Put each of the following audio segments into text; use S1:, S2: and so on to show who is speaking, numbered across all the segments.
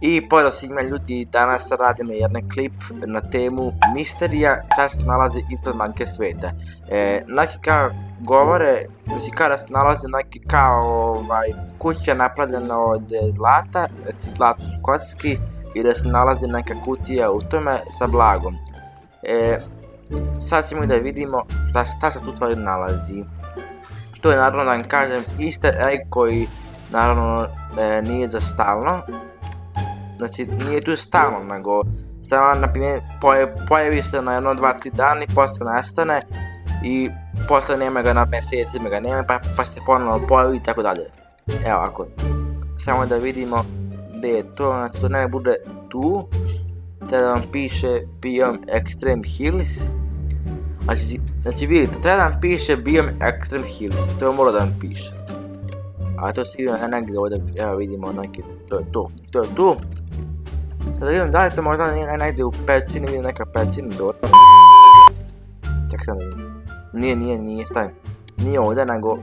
S1: I pozdrav svima ljudi, danas radimo jedan klip na temu misterija šta se nalazi ispred banke sveta. Neki kao govore, kao da se nalazi neki kao kuća napravljena od zlata, zlatokoski, i da se nalazi neka kutija u tome sa blagom. Sad ćemo da vidimo šta se tu stvari nalazi. To je naravno da vam kažem easter egg koji naravno nije za stalno. Znači nije tu stalno, nego samo na primjer pojavi se na 1, 2, 3 dana i posle nestane i posle nema ga na mjesecima ga nema pa se ponovno pojavi i tako dalje. Evo ako samo da vidimo gdje je to, znači to ne bude tu, treba da vam piše Biome Extreme Hills. Znači vidite, treba da vam piše Biome Extreme Hills, to mora da vam piše. A to sigurno negdje ovdje, evo vidimo neki, to je tu. Sad da vidim da li to možda negdje u pećini, vidim neka pećina dole. Ček sam da vidim. Nije, stavim. Nije ovdje, nego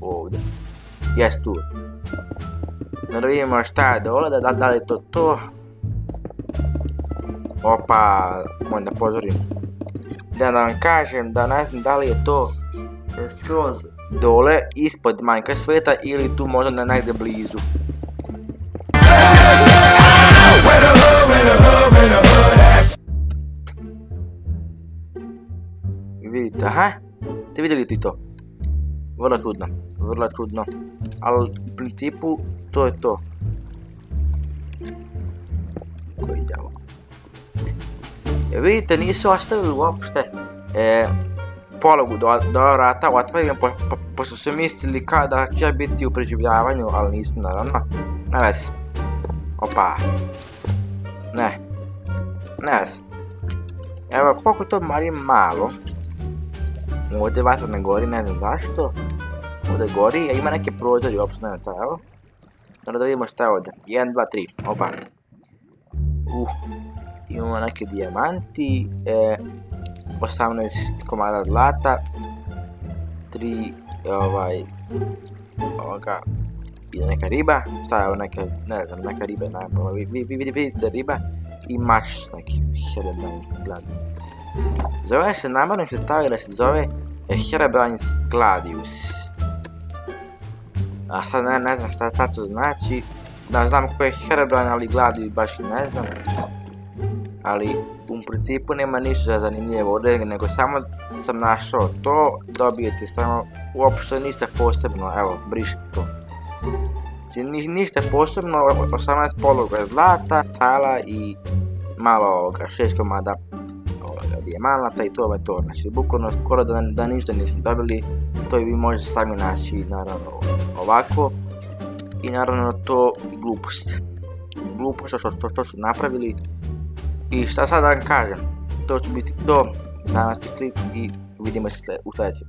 S1: ovdje. Jes tu. Da vidimo šta je dole, da li je to. Opa, moram da pozorim. Da vam kažem da ne znam da li je to skroz dole, ispod banke sveta ili tu možda negdje blizu. Vidite, aha, ste vidjeli ti to? Vrlo čudno, ali u principu to je to. Koji djavo? Vidite, nisu ostavili uopšte pologu do vrata otvorim, pošto su mislili kao da će biti u preživljavanju, ali nisu naravno. Ne vezi. Opa. Ne vezi. Evo koliko to mari malo. Ovdje vatra ne gori, ne znam zašto. Ovdje gori, a ima neke prozori uopšte, ne znam sad, evo. Da vidimo šta je ovdje. 1, 2, 3, opa. Imamo neke dijamanti, 18 komada zlata, 3 ovoga, ide neka riba, šta je ovo neka, ne znam, neka riba je najbolj, vidite riba i mač neki Herobrine's Gladius. Zove se, namjerno se stavio da se zove Herobrine's Gladius. A sad ne znam šta to znači, da znam ko je Herobrine, ali Gladius baš i ne znam. Ali u principu nema ništa zanimljivo ovdje, nego samo sam našao to, dobijete samo, uopšte ništa posebno, evo, brišite to. Znači ništa posebno, 18 pologa zlata, tala i malo ovoga, 6 komada dijamanata i to je to. Znači bukvalno skoro da ništa nisam dobili, to i vi možete sami naći naravno ovako. I naravno to i glupost. Glupost što su napravili. I šta sad da vam kažem, to će biti to, danas klip i vidimo se u sljedećem.